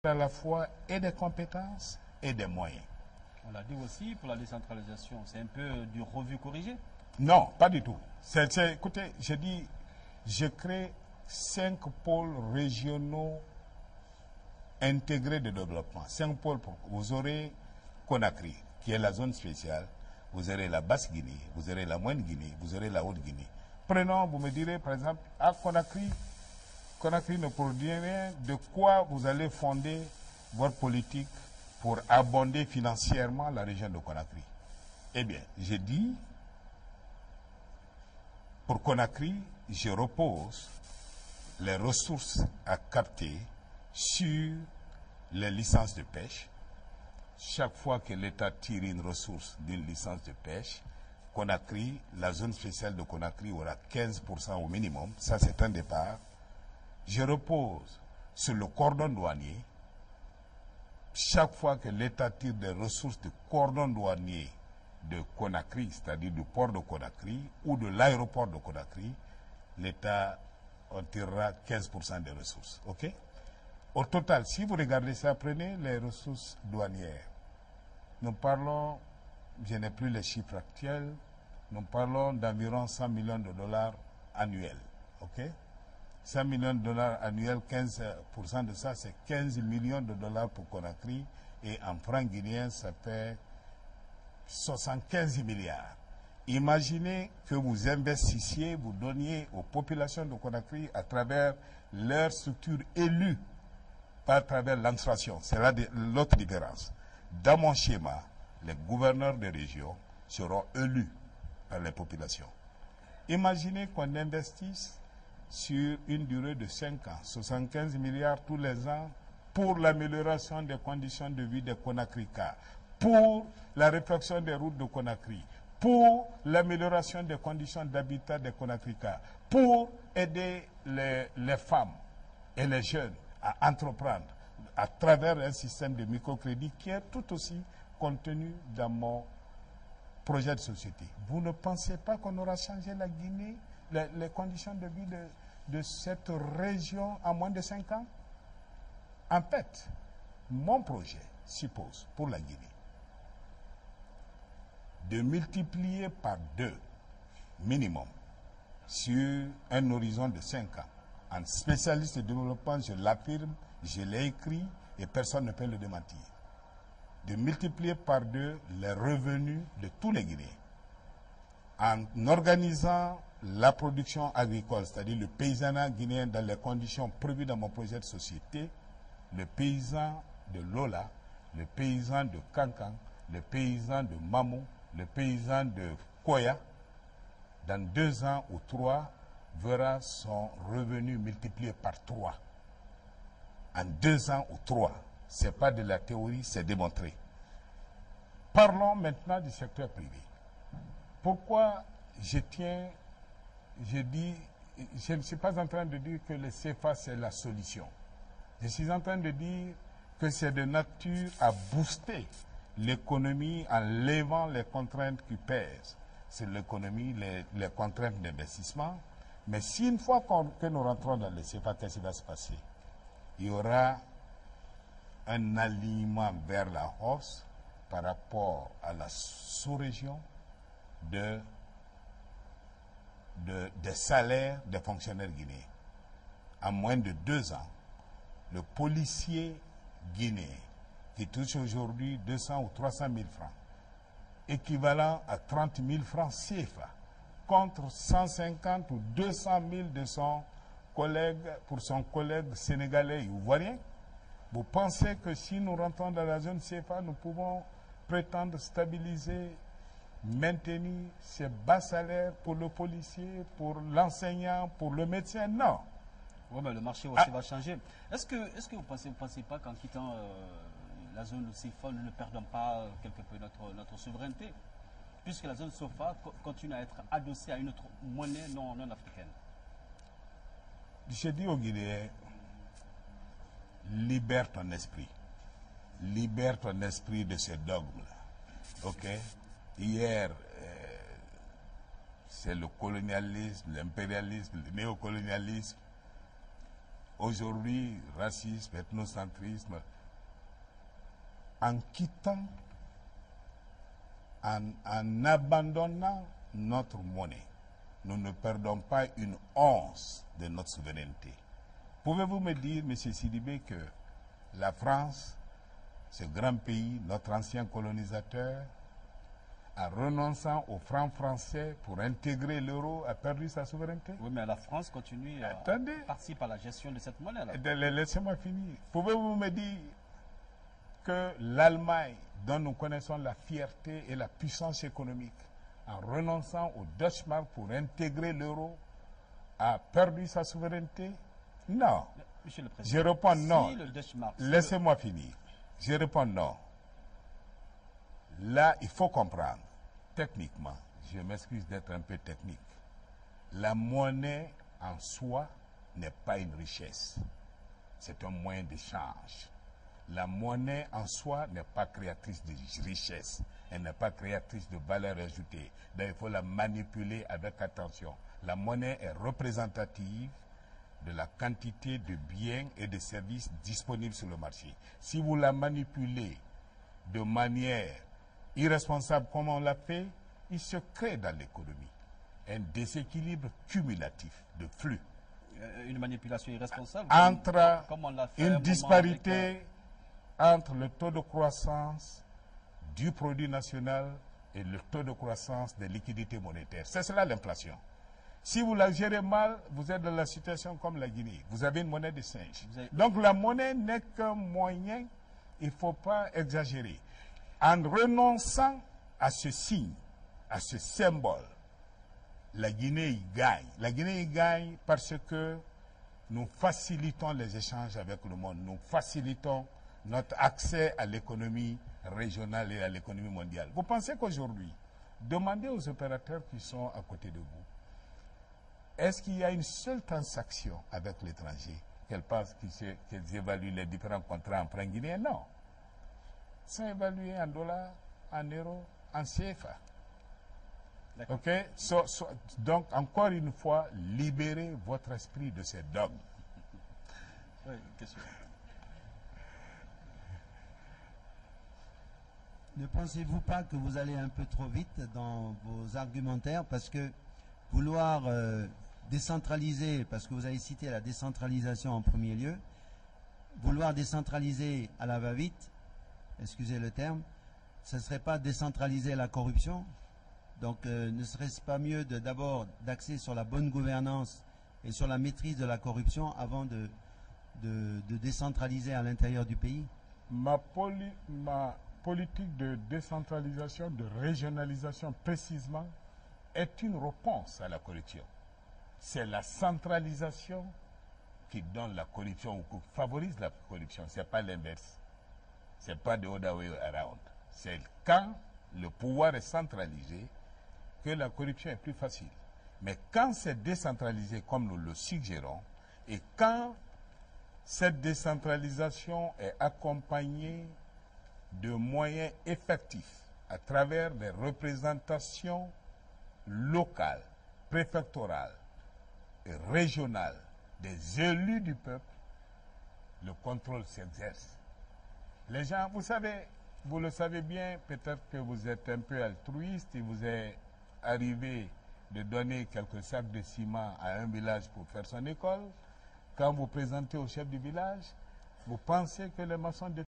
à la fois et des compétences et des moyens. On l'a dit aussi pour la décentralisation, c'est un peu du revu corrigé. Non, pas du tout. Écoutez, je dis, je crée 5 pôles régionaux intégrés de développement. 5 pôles, vous aurez Conakry, qui est la zone spéciale, vous aurez la Basse-Guinée, vous aurez la Moyenne-Guinée, vous aurez la Haute-Guinée. Prenons, vous me direz, par exemple, à Conakry, Conakry ne produit rien. De quoi vous allez fonder votre politique pour abonder financièrement la région de Conakry? Eh bien, j'ai dit, pour Conakry, je repose les ressources à capter sur les licences de pêche. Chaque fois que l'État tire une ressource d'une licence de pêche, Conakry, la zone spéciale de Conakry aura 15% au minimum. Ça, c'est un départ. Je repose sur le cordon douanier. Chaque fois que l'État tire des ressources du cordon douanier de Conakry, c'est-à-dire du port de Conakry ou de l'aéroport de Conakry, l'État en tirera 15% des ressources. OK? Au total, si vous regardez ça, prenez les ressources douanières. Nous parlons, je n'ai plus les chiffres actuels, nous parlons d'environ 100 millions de dollars annuels. OK? 100 millions de dollars annuels, 15% de ça, c'est 15 millions de dollars pour Conakry. Et en francs guinéens, ça fait 75 milliards. Imaginez que vous investissiez, vous donniez aux populations de Conakry à travers leurs structures élues, pas à travers l'administration. C'est là l'autre différence. Dans mon schéma, les gouverneurs de région seront élus par les populations. Imaginez qu'on investisse sur une durée de 5 ans, 75 milliards tous les ans pour l'amélioration des conditions de vie des Conakrykas, pour la réfection des routes de Conakry, pour l'amélioration des conditions d'habitat des Conakrykas, pour aider les femmes et les jeunes à entreprendre à travers un système de microcrédit qui est tout aussi contenu dans mon projet de société. Vous ne pensez pas qu'on aura changé la Guinée, les conditions de vie de cette région en moins de 5 ans? En fait, mon projet suppose pour la Guinée de multiplier par 2 minimum sur un horizon de 5 ans. En spécialiste de développement, je l'affirme, je l'ai écrit et personne ne peut le démentir. De multiplier par 2 les revenus de tous les Guinéens en organisant la production agricole, c'est-à-dire le paysanat guinéen dans les conditions prévues dans mon projet de société, le paysan de Lola, le paysan de Kankan, le paysan de Mamou, le paysan de Koya, dans 2 ans ou 3, verra son revenu multiplié par 3. En 2 ans ou 3. Ce n'est pas de la théorie, c'est démontré. Parlons maintenant du secteur privé. Pourquoi je dis, je ne suis pas en train de dire que le CFA c'est la solution. Je suis en train de dire que c'est de nature à booster l'économie en levant les contraintes qui pèsent sur l'économie, les contraintes d'investissement. Mais si une fois que nous rentrons dans le CFA, qu'est-ce qui va se passer? Il y aura un alignement vers la hausse par rapport à la sous-région des salaires des fonctionnaires guinéens. En moins de 2 ans, le policier guinéen qui touche aujourd'hui 200 ou 300 000 francs, équivalent à 30 000 francs CFA, contre 150 ou 200 000 de son collègue, pour son collègue sénégalais ou ivoirien. Vous pensez que si nous rentrons dans la zone CFA, nous pouvons prétendre stabiliser, maintenir ces bas salaires pour le policier, pour l'enseignant, pour le médecin? Non. Oui, mais le marché aussi va changer. Est-ce que vous ne pensez pas qu'en quittant la zone de CFA, nous ne perdons pas quelque peu notre souveraineté, puisque la zone CFA continue à être adossée à une autre monnaie non africaine? Je dis aux Guinéens, libère ton esprit. Libère ton esprit de ces dogmes-là. OK? Hier, c'est le colonialisme, l'impérialisme, le néocolonialisme. aujourd'hui, racisme, ethnocentrisme, en quittant, en abandonnant notre monnaie, nous ne perdons pas une once de notre souveraineté. Pouvez-vous me dire, M. Sidibé, que la France, ce grand pays, notre ancien colonisateur, en renonçant au franc français pour intégrer l'euro, a perdu sa souveraineté? Oui, mais la France continue à participer à la gestion de cette monnaie-là. Laissez-moi finir. Pouvez-vous me dire que l'Allemagne, dont nous connaissons la fierté et la puissance économique, en renonçant au Deutsche Mark pour intégrer l'euro, a perdu sa souveraineté? Non. Monsieur le Président, je réponds non. Laissez-moi finir. Je réponds non. Là, il faut comprendre, techniquement, je m'excuse d'être un peu technique, la monnaie en soi n'est pas une richesse. C'est un moyen d'échange. La monnaie en soi n'est pas créatrice de richesse. Elle n'est pas créatrice de valeur ajoutée. Donc il faut la manipuler avec attention. La monnaie est représentative de la quantité de biens et de services disponibles sur le marché. Si vous la manipulez de manière irresponsable comme on l'a fait, il se crée dans l'économie un déséquilibre cumulatif de flux. Une manipulation irresponsable entre comme on l'a fait une disparité entre le taux de croissance du produit national et le taux de croissance des liquidités monétaires. C'est cela l'inflation. Si vous la gérez mal, vous êtes dans la situation comme la Guinée. Vous avez une monnaie de singe. Donc la monnaie n'est qu'un moyen, il ne faut pas exagérer. En renonçant à ce signe, à ce symbole, la Guinée y gagne. La Guinée y gagne parce que nous facilitons les échanges avec le monde. Nous facilitons notre accès à l'économie régionale et à l'économie mondiale. Vous pensez qu'aujourd'hui, demandez aux opérateurs qui sont à côté de vous, est-ce qu'il y a une seule transaction avec l'étranger qu'elles évaluent les différents contrats en francs guinéens? Non. Ils sont évalués en dollars, en euros, en CFA. Ok? Donc, encore une fois, libérez votre esprit de ces dogmes. Oui, question. Ne pensez-vous pas que vous allez un peu trop vite dans vos argumentaires, parce que vouloir décentraliser, parce que vous avez cité la décentralisation en premier lieu, vouloir décentraliser à la va-vite, excusez le terme, ce ne serait pas décentraliser la corruption? Donc ne serait-ce pas mieux d'abord d'axer sur la bonne gouvernance et sur la maîtrise de la corruption avant de décentraliser à l'intérieur du pays? Ma politique de décentralisation, de régionalisation précisément, est une réponse à la corruption. C'est la centralisation qui donne la corruption ou qui favorise la corruption. Ce n'est pas l'inverse. Ce n'est pas the other way around. C'est quand le pouvoir est centralisé que la corruption est plus facile. Mais quand c'est décentralisé comme nous le suggérons, et quand cette décentralisation est accompagnée de moyens effectifs à travers des représentations locales, préfectorales et régionales des élus du peuple, le contrôle s'exerce. Les gens, vous savez, vous le savez bien, peut-être que vous êtes un peu altruiste et vous est arrivé de donner quelques sacs de ciment à un village pour faire son école. Quand vous présentez au chef du village, vous pensez que les maçons